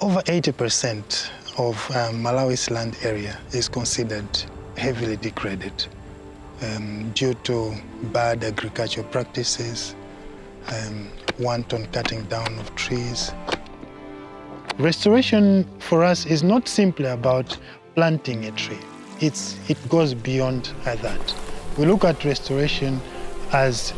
Over 80% of Malawi's land area is considered heavily degraded due to bad agricultural practices, wanton cutting down of trees. Restoration for us is not simply about planting a tree. It goes beyond that. We look at restoration as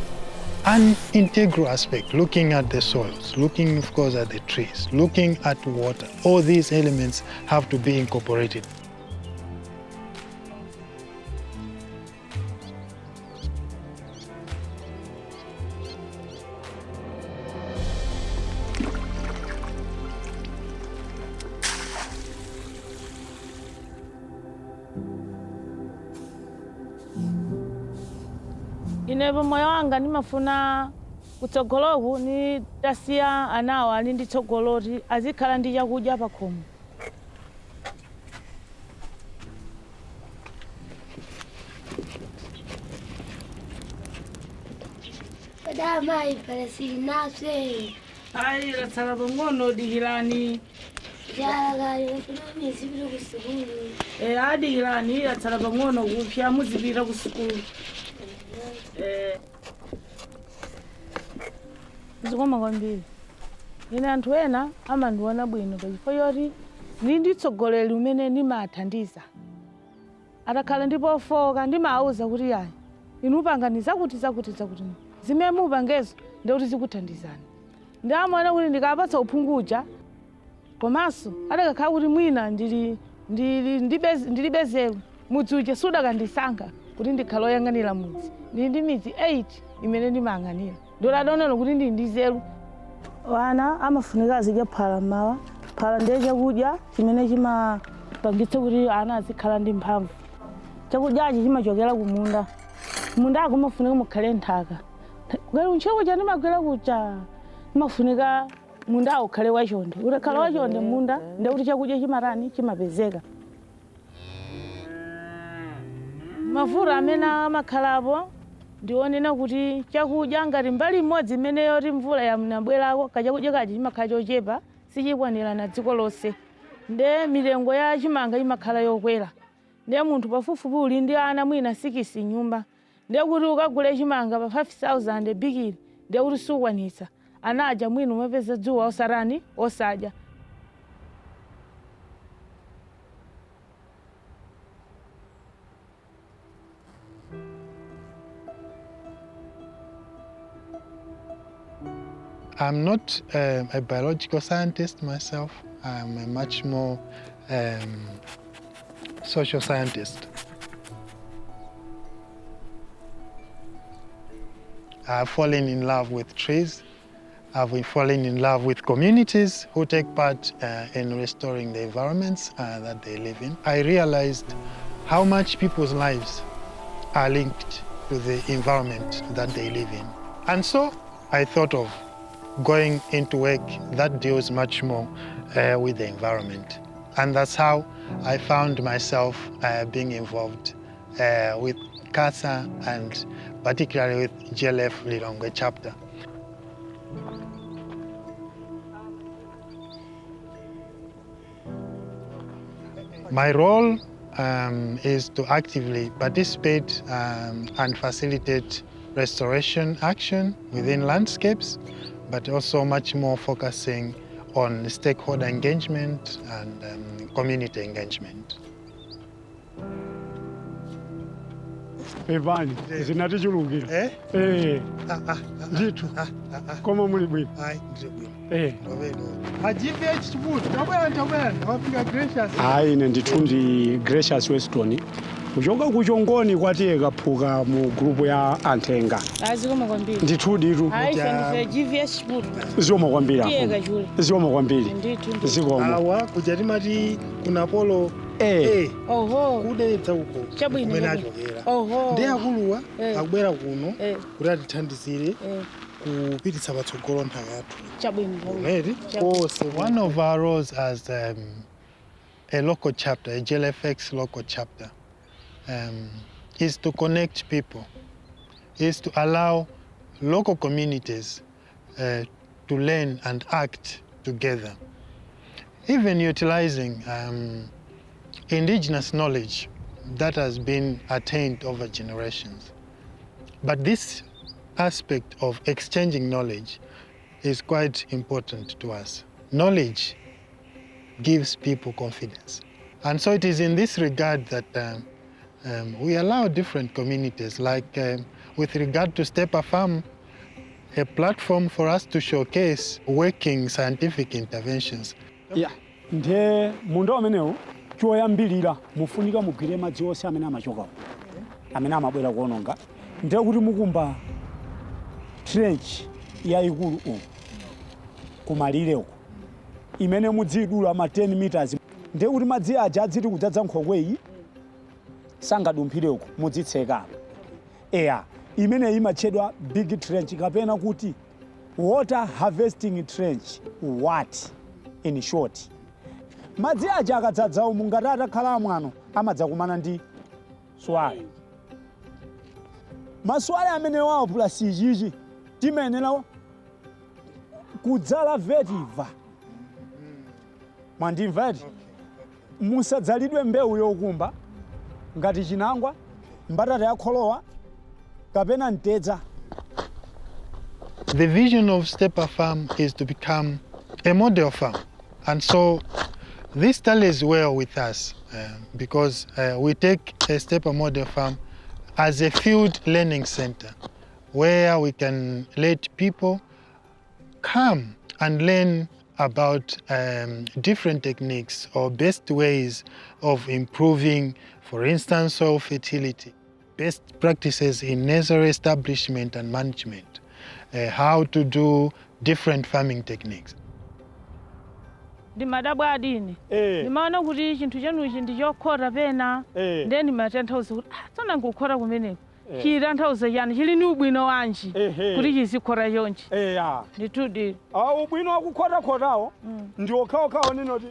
an integral aspect, looking at the soils, looking, of course, at the trees, looking at water. All these elements have to be incorporated. Inevo moyo wanga nimafuna kutsogoloku ni tasiya anawa ali ndi tsogoloti azikhala ndi chakudya pa khomo. Kada mai parasi nase. Ai ratsala bongono dihilani. Ya ga kuna mizibira kusukulu. Adihilani ratsala bongono kupya muzibira kusukulu. Zikoma kwambiri. Ine anthu ena amandiona bwino chifukwa choti nditsogoleri umene ndimathandiza. Atakhala ndipo foka ndimauza kuti yayi inu panganiza kuti zimene mupangezo ndikuti zikuthandizani. Ndamona kuti ndikapatsa uphunguja komanso atakakhala kuti mwina ndilibezero mudzuche sudakandisankha kuti ndikhala oyang'anira mudzi. Ndi midzi 8 imene ndimayang'anira. Ndoladaonera kuti ndi nzeru. Wana amafunika azidya phala mmawa. Phala ndiye chakudya chimene chimapangitsa kuti ana azikhala ndi mphamvu. Chakudyachi chimachokera kumunda. Munda akumafunika mukhale nthaka. Ngati unchoko chani magwera kucha mafunika munda ukhale wachonde. Ukakhala wachonde munda ndiye kuti chakudya chimatani chimapezeka. Mavuto amene amakhalapo ndionena kuti chakudya ngati mbali imodzi imene yoti mvula yamnabwerako kachakudya kachi chimakhala chochepa sichikwanira na dziko lonse. Nde milengo ya chimanga imakhala yokwera. Nde munthu pafupifupi uli ndi ana mwina 6 nyumba. Nde kuti ukagule chimanga pa 5,000 bikili nde kuti sukwanitsa. Anaja mwina umapeza dzuwa osarani osadya. I'm not a biological scientist myself. I'm a much more social scientist. I've fallen in love with trees. I've been falling in love with communities who take part in restoring the environments that they live in. I realized how much people's lives are linked to the environment that they live in. And so I thought of going into work that deals much more with the environment. And that's how I found myself being involved with CASA and particularly with GLFx Lilongwe chapter. My role is to actively participate and facilitate restoration action within landscapes, but also much more focusing on stakeholder engagement and community engagement. Evani, zinatichulukira. Ndithu. Koma muli bwino. Hayi, ndiri bwino. GLFx Gracious. Hayi ine ndithu ndi Gracious Weston. Kuchoka kuchongoni kwatiye kaphuka mu grupu ya Antenga. Azikoma kwambiri. Ndithu ditu. Hayi sendise GLFx Zikoma kwambiri apo. Tiyeka chule. Zikoma kwambiri. Ndithu. Zikoma. Awa kujati mati kuna polo Oho. Kudetsa uko. Chabwino. Kumene achokera. Oho. Ndi akuluwa akubwera kuno kuti atithandizire kupititsa patsogolo nthaka yathu. Chabwino. One of our roles as a local chapter, a GLFx local chapter, is to connect people, is to allow local communities to learn and act together. even utilizing indigenous knowledge that has been attained over generations. But this aspect of exchanging knowledge is quite important to us. Knowledge gives people confidence. And so it is in this regard that we allow different communities, like with regard to Stepper Farm, a platform for us to showcase working scientific interventions. Yeah. Nde munda amenewo choyambilira mufunika mugwire madzi onse amene amachoka amene amabwera kuononga ndiye kuti mukumba trench yayikulu uku kumalire uku imene mudzidula ma 10 meters ndiye kuti madzi aja adziti kudzadza nkhokweyi sangadumphire uku mudzitseka eya imene imatchedwa big trench kapena kuti water harvesting trench what in short. Madzi aja akadzadza umu ngati atakhala mwano amadzakumana ndi swale. Maswale amene wawo plus ichichi timayenera kudzala vetiva. Mwandimva eti? Musadzalidwe mbewu yokumba ngati chinangwa, mbatata yakholowa kapena mtedza. The vision of Stepper Farm is to become a model farm. And so this tallies well with us because we take a Stepper model farm as a field learning center where we can let people come and learn about different techniques or best ways of improving, for instance, soil fertility, best practices in nursery establishment and management, how to do different farming techniques. Ndimadabwa adini. Ndimaona kuti chinthu chanuchi ndi chokhota pena. Ndiye ndimatanthauza kuti tsana ngukhota kumeneko. Chitanthauza chani chili ni ubwino wanji kuti chizikhota chonchi. Nditudi. Ubwino wakukhota-khotawo ndi okhaokhawo ninoti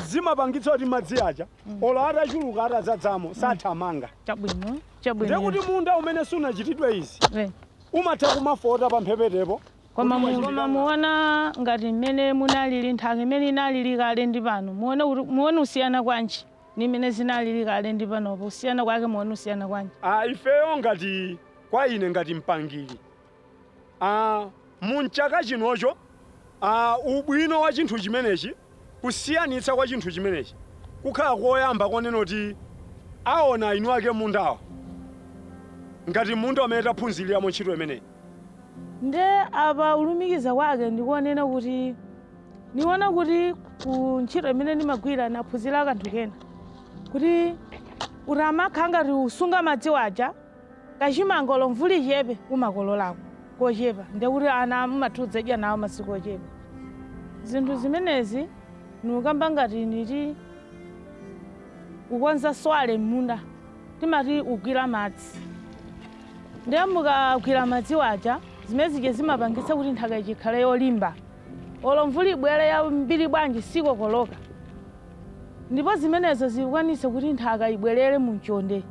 zimapangitsa kuti madzi aja olo atachuluka atadzadzamo sathamanga. Chabwino. Ndiye kuti munda umene sunachitidwe izi umatha kumafota pa mphepetepo. Koma muona ngati mmene munalili nthaka imene inalili kale ndi pano muone usiyana kwanji ni mmene zinalili kale ndi panopo usiyana kwake muone usiyana kwanji. Ifeyo ngati kwa ine ngati mpangiri munchaka chinocho ubwino wa chinthu chimenechi kusiyanitsa kwa chinthu chimenechi kukhala koyamba konena kuti aona inu ake mundawo ngati munda amene taphunziramo ntchito imeneyi. Nde apa ulumikiza kwake ndikuonena kuti niona kuti ku ntchito imene ndimagwira naphunzira kanthu kena kuti uramakha ngati usunga madzi waja kachimangolo mvuli chepe umakololako kochepa ndiye kuti ana mumathudza nawo masiku ochepa. Zinthu zimenezi nikamba ngati niti kukonza swale m'munda timati ugwira madzi. Ndiye mukagwira madzi waja zimene zimapangitsa kuti nthaka ikhale yolimba. Olo mvuli ibwere ya mbiri bwanji sikokoloka. Ndipo zimenezo zikwanise kuti nthaka ibwerere mu nchonde.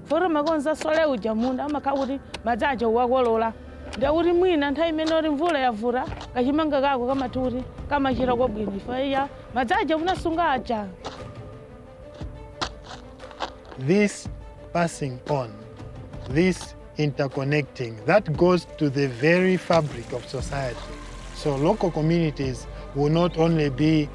Foro makonza swale uja munda amakhala kuti madzi aja uwakolola. Ndiye kuti mwina nthawi imene oti mvula yavuta kachimanga kako kamatuti kamachira kwabwino ifeya madzi aja unasunga aja. This passing on, this interconnecting, that goes to the very fabric of society. So local communities will not only be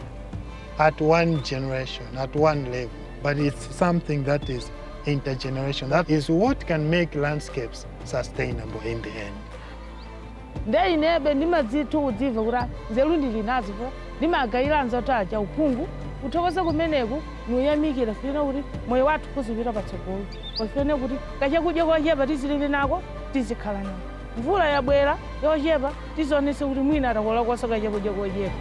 at one generation, at one level, but it's something that is intergenerational. That is what can make landscapes sustainable in the end. Ndiye inebe ndimadzitu udziva kuti nzeru ndili nazo ndimagayira nzoti aja uphungu uthokoza kumeneku nuyamikira funa kuti moyo wathu kuzipita patsogolo. Kufuna kuti kachakudya kochepa tizilibe nako tizikhala nako. Mvula yabwera yochepa tizonese kuti mwina atakola kosa kachakudya kochepa.